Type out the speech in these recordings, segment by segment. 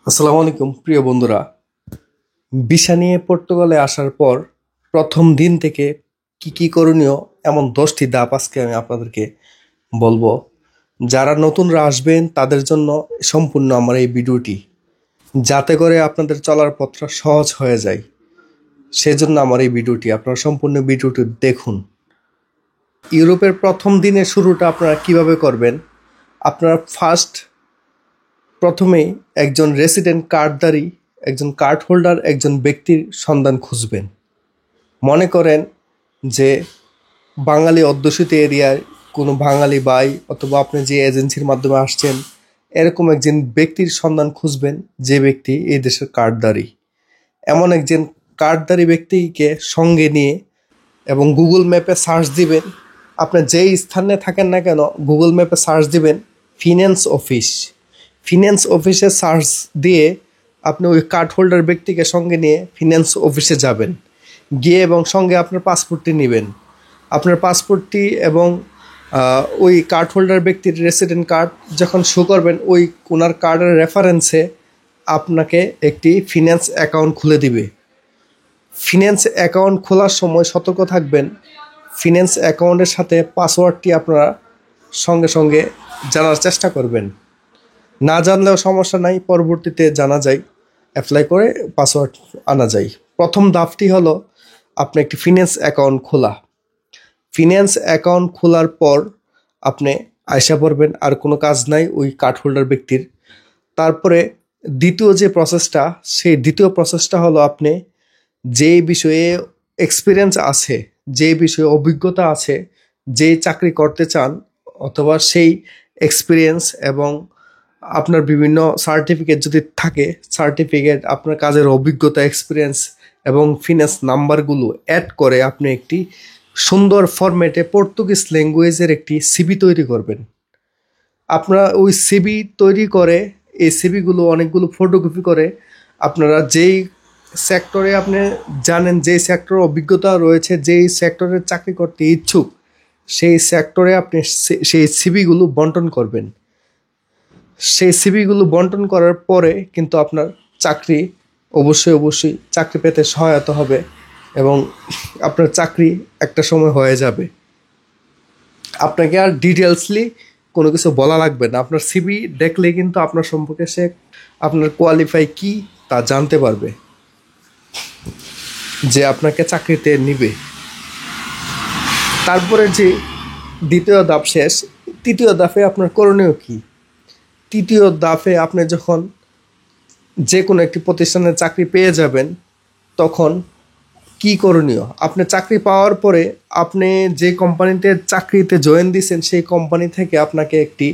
আসসালামু আলাইকুম প্রিয় বন্ধুরা। ভিসা নিয়ে পর্তুগালে আসার পর প্রথম দিন থেকে কি কি করণীয় এমন 10টি ধাপ আজকে আমি আপনাদেরকে বলবো। যারা নতুনরা আসবেন তাদের জন্য সম্পূর্ণ আমার এই ভিডিওটি, যাতে করে আপনাদের চলার পথটা সহজ হয়ে যায়। সেজন্য আমার এই ভিডিওটি, আপনারা সম্পূর্ণ ভিডিওটি দেখুন। ইউরোপের প্রথম দিনের শুরুটা আপনারা কিভাবে করবেন? আপনারা প্রথমেই একজন রেসিডেন্ট কার্ডধারী, একজন কার্ড হোল্ডার, একজন ব্যক্তির সন্ধান খুঁজবেন। মনে করেন যে বাঙালি অধ্যুষিত এরিয়ায় কোনো বাঙালি ভাই অথবা আপনি যে এজেন্সির মাধ্যমে আসছেন, এরকম একজন ব্যক্তির সন্ধান খুঁজবেন যে ব্যক্তি এই দেশের কার্ডধারী। এমন একজন কার্ডধারী ব্যক্তিকে সঙ্গে নিয়ে এবং গুগল ম্যাপে সার্চ দিবেন। আপনি যেই স্থানে থাকেন না কেন, গুগল ম্যাপে সার্চ দিবেন ফিন্যান্স অফিস। ফিন্যান্স অফিসে সার্চ দিয়ে আপনি ওই কার্ড হোল্ডার ব্যক্তিকে সঙ্গে নিয়ে ফিন্যান্স অফিসে যাবেন। গিয়ে এবং সঙ্গে আপনার পাসপোর্টটি নেবেন। আপনার পাসপোর্টটি এবং ওই কার্ড হোল্ডার ব্যক্তির রেসিডেন্ট কার্ড যখন শো করবেন, ওই ওনার কার্ডের রেফারেন্সে আপনাকে একটি ফিন্যান্স অ্যাকাউন্ট খুলে দিবে। ফিন্যান্স অ্যাকাউন্ট খোলার সময় সতর্ক থাকবেন, ফিন্যান্স অ্যাকাউন্টের সাথে পাসওয়ার্ডটি আপনারা সঙ্গে সঙ্গে জানার চেষ্টা করবেন। না জানলেও সমস্যা নাই, পরবর্তীতে জানা যায়, অ্যাপ্লাই করে পাসওয়ার্ড আনা যায়। প্রথম ধাপটি হলো আপনি একটি ফিন্যান্স অ্যাকাউন্ট খোলা। ফিন্যান্স অ্যাকাউন্ট খোলার পর আপনি আয়সা পড়বেন, আর কোনো কাজ নাই ওই কার্ড হোল্ডার ব্যক্তির। তারপরে দ্বিতীয় যে প্রসেসটা, সেই দ্বিতীয় প্রসেসটা হলো আপনি যে বিষয়ে এক্সপিরিয়েন্স আছে, যে বিষয়ে অভিজ্ঞতা আছে, যে চাকরি করতে চান, অথবা সেই এক্সপিরিয়েন্স এবং আপনার বিভিন্ন সার্টিফিকেট যদি থাকে, সার্টিফিকেট, আপনার কাজের অভিজ্ঞতা, এক্সপিরিয়েন্স এবং ফিন্যান্স নাম্বারগুলো অ্যাড করে আপনি একটি সুন্দর ফরম্যাটে পর্তুগিজ ল্যাঙ্গুয়েজের একটি সিভি তৈরি করবেন। আপনারা ওই সিভি তৈরি করে, এই সিভিগুলো অনেকগুলো ফটোকপি করে আপনারা যেই সেক্টরে আপনি জানেন, যেই সেক্টরের অভিজ্ঞতা রয়েছে, যেই সেক্টরে চাকরি করতে ইচ্ছুক, সেই সেক্টরে আপনি সেই সিভিগুলো বন্টন করবেন। সেই সিভিগুলো বন্টন করার পরে কিন্তু আপনার চাকরি অবশ্যই চাকরি পেতে সহায়তা হবে এবং আপনার চাকরি একটা সময় হয়ে যাবে। আপনাকে আর ডিটেলসলি কোনো কিছু বলা লাগবে না। আপনার সিভি দেখলে কিন্তু আপনার সম্পর্কে সে আপনার কোয়ালিফাই কি তা জানতে পারবে, যে আপনাকে চাকরিতে নিবে। তারপরে যে দ্বিতীয় ধাপ শেষ, তৃতীয় ধাপে আপনার করণীয় কি? তৃতীয় ধাপে আপনি যখন যে কোনো একটি প্রতিষ্ঠানে চাকরি পেয়ে যাবেন, তখন কি করণীয়? আপনি চাকরি পাওয়ার পরে আপনি যে কোম্পানিতে চাকরিতে জয়েন দিয়েছেন, সেই কোম্পানি থেকে আপনাকে একটি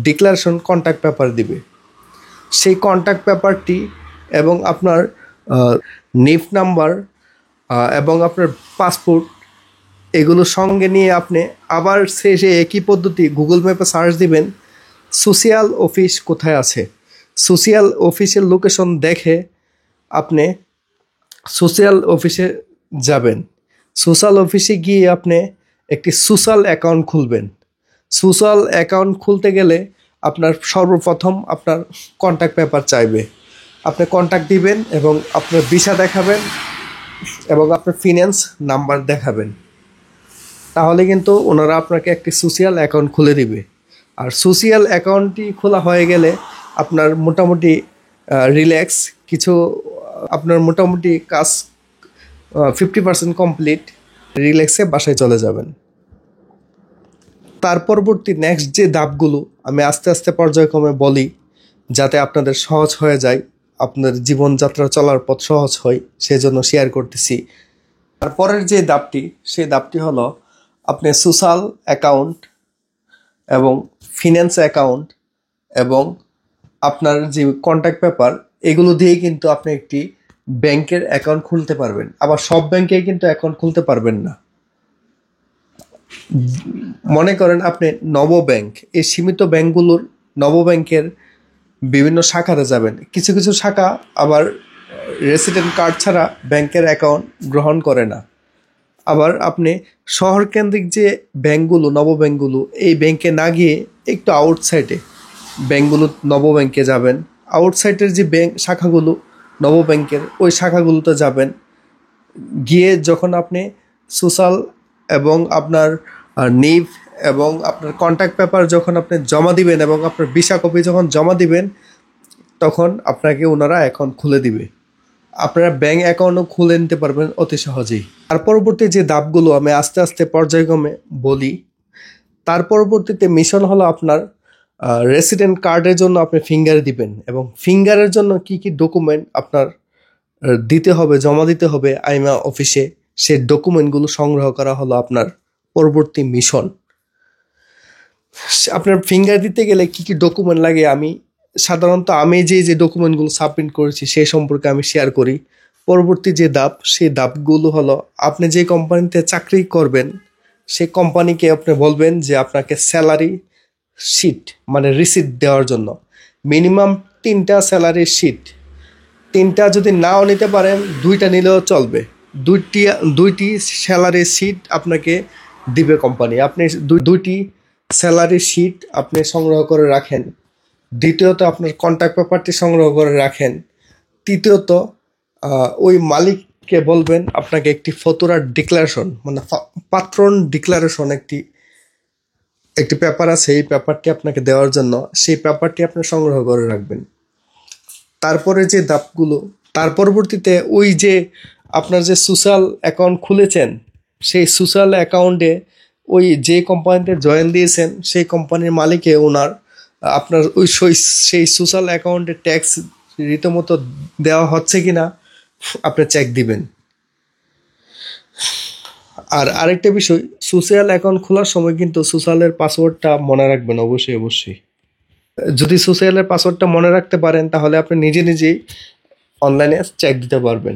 ডিক্লারেশন কন্ট্যাক্ট পেপার দিবে। সেই কন্ট্যাক্ট পেপারটি এবং আপনার নিফ নাম্বার এবং আপনার পাসপোর্ট, এগুলো সঙ্গে নিয়ে আপনি আবার সে একই পদ্ধতি গুগল ম্যাপে সার্চ দিবেন সোশিয়াল অফিস কোথায় আছে। সোশিয়াল অফিসের লোকেশন দেখে আপনি সোশিয়াল অফিসে যাবেন। সোশ্যাল অফিসে গিয়ে আপনি একটি সোশ্যাল অ্যাকাউন্ট খুলবেন। সোশ্যাল অ্যাকাউন্ট খুলতে গেলে আপনার সর্বপ্রথম আপনার কন্ট্যাক্ট পেপার চাইবে। আপনি কন্ট্যাক্ট দিবেন এবং আপনার ভিসা দেখাবেন এবং আপনার ফিন্যান্স নাম্বার দেখাবেন। তাহলে কিন্তু ওনারা আপনাকে একটি সোশিয়াল অ্যাকাউন্ট খুলে দিবে। আর সোশিয়াল অ্যাকাউন্টটি খোলা হয়ে গেলে আপনার মোটামুটি রিল্যাক্স কিছু, আপনার মোটামুটি কাজ 50% কমপ্লিট, রিল্যাক্সে বাসায় চলে যাবেন। তার পরবর্তী নেক্সট যে ধাপগুলো আমি আস্তে আস্তে পর্যায়ক্রমে বলি, যাতে আপনাদের সহজ হয়ে যায়, আপনার জীবনযাত্রা চলার পথ সহজ হয়, সেজন্য শেয়ার করতেছি। তারপরের যে ধাপটি, সেই ধাপটি হলো আপনি সোশ্যাল অ্যাকাউন্ট এবং ফিন্যান্স অ্যাকাউন্ট এবং আপনার যে কন্ট্যাক্ট পেপার, এগুলো দিয়ে কিন্তু আপনি একটি ব্যাংকের অ্যাকাউন্ট খুলতে পারবেন। আবার সব ব্যাংকে কিন্তু অ্যাকাউন্ট খুলতে পারবেন না। মনে করেন আপনি নব ব্যাংক, এই সীমিত ব্যাংকগুলোর নব ব্যাংকের বিভিন্ন শাখাতে যাবেন। কিছু কিছু শাখা আবার রেসিডেন্ট কার্ড ছাড়া ব্যাংকের অ্যাকাউন্ট গ্রহণ করে না। আবার আপনি শহর কেন্দ্রিক যে ব্যাংকগুলো, নব ব্যাংকগুলো, এই ব্যাংকে না গিয়ে একটু আউটসাইডে ব্যাংকগুলো, নব ব্যাংকে যাবেন। আউটসাইডের যে ব্যাংক শাখাগুলো নব ব্যাংকের ওই শাখাগুলোতে যাবেন, গিয়ে যখন আপনি সোশ্যাল এবং আপনার নিভ এবং আপনার কন্ট্যাক্ট পেপার যখন আপনি জমা দিবেন এবং আপনার ভিসা কপি যখন জমা দিবেন, তখন আপনাকে ওনারা অ্যাকাউন্ট খুলে দিবে। আপনারা ব্যাংক অ্যাকাউন্টও খুলে নিতে পারবেন অতি সহজেই। আর পরবর্তী যে ধাপগুলো আমি আস্তে আস্তে পর্যায়ক্রমে বলি। তার পরবর্তীতে মিশন হলো আপনার রেসিডেন্ট কার্ডের জন্য আপনি ফিঙ্গার দিবেন, এবং ফিঙ্গারের জন্য কি কি ডকুমেন্ট আপনার দিতে হবে, জমা দিতে হবে আইমা অফিসে, সেই ডকুমেন্টগুলো সংগ্রহ করা হলো আপনার পরবর্তী মিশন। আপনার ফিঙ্গার দিতে গেলে কি কি ডকুমেন্ট লাগে আমি যে ডকুমেন্টগুলো সাবমিট করেছি সেই সম্পর্কে আমি শেয়ার করি। পরবর্তী যে ধাপ, সেই ধাপগুলো হলো আপনি যে কোম্পানিতে চাকরি করবেন সেই কোম্পানিকে আপনি বলবেন যে আপনাকে স্যালারি শিট মানে রিসিপ্ট দেওয়ার জন্য মিনিমাম 3টা স্যালারি শিট, 3টা যদি নাও নিতে পারেন 2টা নিলেও চলবে। দুইটি স্যালারি শিট আপনাকে দিবে কোম্পানি। আপনি দুইটি স্যালারি শিট আপনি সংগ্রহ করে রাখেন। দ্বিতীয়ত আপনার কন্ট্যাক্ট পেপারটি সংগ্রহ করে রাখেন। তৃতীয়ত ওই মালিককে বলবেন আপনাকে একটি ফতুরার ডিক্লারেশন মানে পাত্রন ডিক্লারেশন একটি পেপার আছে, এই পেপারটি আপনাকে দেওয়ার জন্য সেই পেপারটি আপনি সংগ্রহ করে রাখবেন। তারপরে যে ধাপগুলো, তার পরবর্তীতে ওই যে আপনার যে সোশ্যাল অ্যাকাউন্ট খুলেছেন সেই সোশ্যাল অ্যাকাউন্টে ওই যে কোম্পানিতে জয়েন দিয়েছেন সেই কোম্পানির মালিকে ওনার আপনার ওই সেই সোশ্যাল অ্যাকাউন্টে ট্যাক্স রীতিমতো দেওয়া হচ্ছে কিনা আপনি চেক দিবেন। আর আরেকটা বিষয়, সোশ্যাল অ্যাকাউন্ট খোলার সময় কিন্তু সোশ্যালের পাসওয়ার্ডটা মনে রাখবেন অবশ্যই। যদি সোশ্যালের পাসওয়ার্ডটা মনে রাখতে পারেন তাহলে আপনি নিজেই অনলাইনে চেক দিতে পারবেন।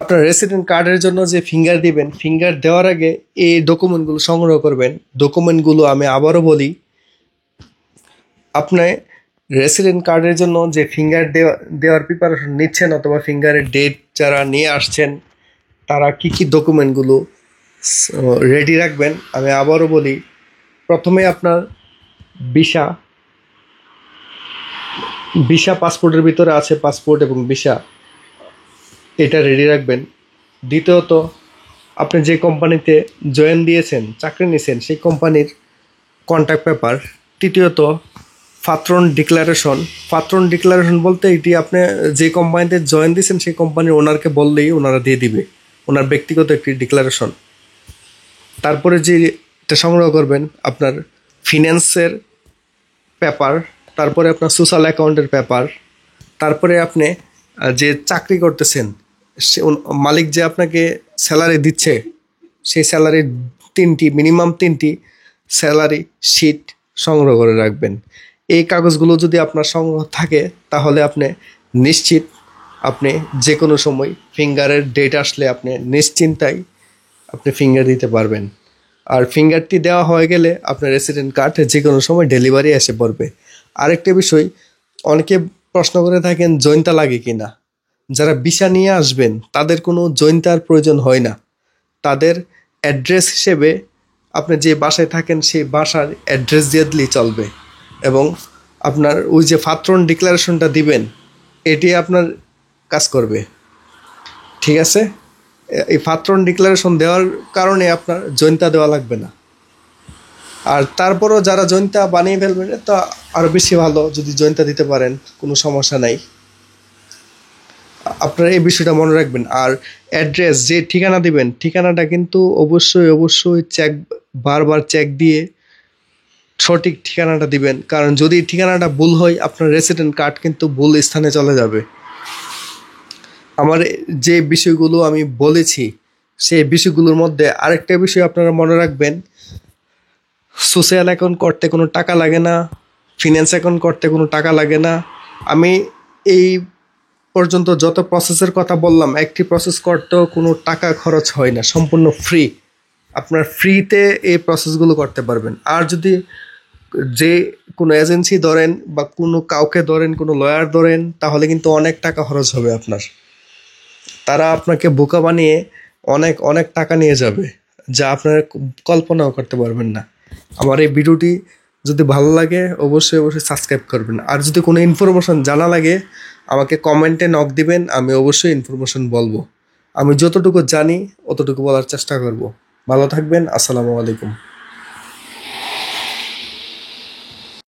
আপনার রেসিডেন্ট কার্ডের জন্য যে ফিঙ্গার দিবেন, ফিঙ্গার দেওয়ার আগে এই ডকুমেন্টগুলো সংগ্রহ করবেন। ডকুমেন্টগুলো আমি আবারও বলি, আপনি রেসিডেন্ট কার্ডের জন্য যে ফিঙ্গার দেওয়ার প্রিপারেশন নিচ্ছেন অথবা ফিঙ্গারের ডেট যারা নিয়ে আসছেন তারা কি ডকুমেন্টগুলো রেডি রাখবেন আমি আবারও বলি। প্রথমে আপনার ভিসা পাসপোর্টের ভিতরে আছে, পাসপোর্ট এবং ভিসা, এটা রেডি রাখবেন। দ্বিতীয়ত আপনি যে কোম্পানিতে জয়েন দিয়েছেন, চাকরি নিয়েছেন, সেই কোম্পানির কন্ট্যাক্ট পেপার। তৃতীয়ত পাত্রন ডিক্লারেশন বলতে এটি আপনি যে কোম্পানিতে জয়েন দিয়েছেন সেই কোম্পানির ওনারকে বললেই ওনারা দিয়ে দিবে, ওনার ব্যক্তিগত একটি ডিক্লারেশন। তারপরে যেটা সংগ্রহ করবেন আপনার ফিন্যান্সের পেপার, তারপরে আপনার সোশ্যাল অ্যাকাউন্টের পেপার, তারপরে আপনি যে চাকরি করতেছেন সে মালিক যে আপনাকে স্যালারি দিচ্ছে সেই স্যালারির মিনিমাম 3টি স্যালারি শিট সংগ্রহ করে রাখবেন। এই কাগজগুলো যদি আপনার সংগ্রহ থাকে তাহলে আপনি নিশ্চিত আপনি যে কোনো সময় ফিঙ্গারের ডেট আসলে আপনি নিশ্চিন্তায় আপনি ফিঙ্গার দিতে পারবেন। আর ফিঙ্গারটি দেওয়া হয়ে গেলে আপনার রেসিডেন্ট কার্ড যে কোনো সময় ডেলিভারি এসে পড়বে। আরেকটা বিষয়, অনেকে প্রশ্ন করে থাকেন জৈন্তা লাগে কিনা। যারা ভিসা নিয়ে আসবেন তাদের কোনো জৈন্তার প্রয়োজন হয় না। তাদের অ্যাড্রেস হিসেবে আপনি যে বাসায় থাকেন সেই বাসার অ্যাড্রেস দিয়ে দিলেই চলবে, এবং আপনার ওই যে পাত্রন ডিক্লারেশনটা দিবেন এটি আপনার কাজ করবে। ঠিক আছে, এই পাত্রন ডিক্লারেশন দেওয়ার কারণে আপনার জৈন্তা দেওয়া লাগবে না। আর তারপরও যারা জৈন্তা বানিয়ে ফেলবেন তা আরও বেশি ভালো, যদি জৈন্তা দিতে পারেন কোনো সমস্যা নাই। আপনারা এই বিষয়টা মনে রাখবেন। আর অ্যাড্রেস যে ঠিকানা দিবেন, ঠিকানাটা কিন্তু অবশ্যই বারবার চেক দিয়ে সঠিক ঠিকানাটা দিবেন, কারণ যদি ঠিকানাটা ভুল হয় আপনার রেসিডেন্ট কার্ড কিন্তু ভুল স্থানে চলে যাবে। আমার যে বিষয়গুলো আমি বলেছি সেই বিষয়গুলোর মধ্যে আরেকটা বিষয় আপনারা মনে রাখবেন, সোশ্যাল অ্যাকাউন্ট করতে কোনো টাকা লাগে না, ফিন্যান্স অ্যাকাউন্ট করতে কোনো টাকা লাগে না। আমি এই পর্যন্ত যত প্রসেসের কথা বললাম একটি প্রসেস করতেও কোনো টাকা খরচ হয় না, সম্পূর্ণ ফ্রি। আপনার ফ্রিতে এই প্রসেসগুলো করতে পারবেন। আর যদি যে কোনো এজেন্সি ধরেন বা কোনো কাউকে ধরেন, কোনো লয়ার ধরেন, তাহলে কিন্তু অনেক টাকা খরচ হবে আপনার। তারা আপনাকে বোকা বানিয়ে অনেক টাকা নিয়ে যাবে, যা আপনারা কল্পনাও করতে পারবেন না। আমার এই ভিডিওটি যদি ভালো লাগে অবশ্যই অবশ্যই সাবস্ক্রাইব করবেন। আর যদি কোনো ইনফরমেশন জানা লাগে আমাকে কমেন্টে নক দিবেন, আমি অবশ্যই ইনফরমেশন বলবো। আমি যতটুকু জানি অতটুকু বলার চেষ্টা করব। ভালো থাকবেন, আসসালামু আলাইকুম।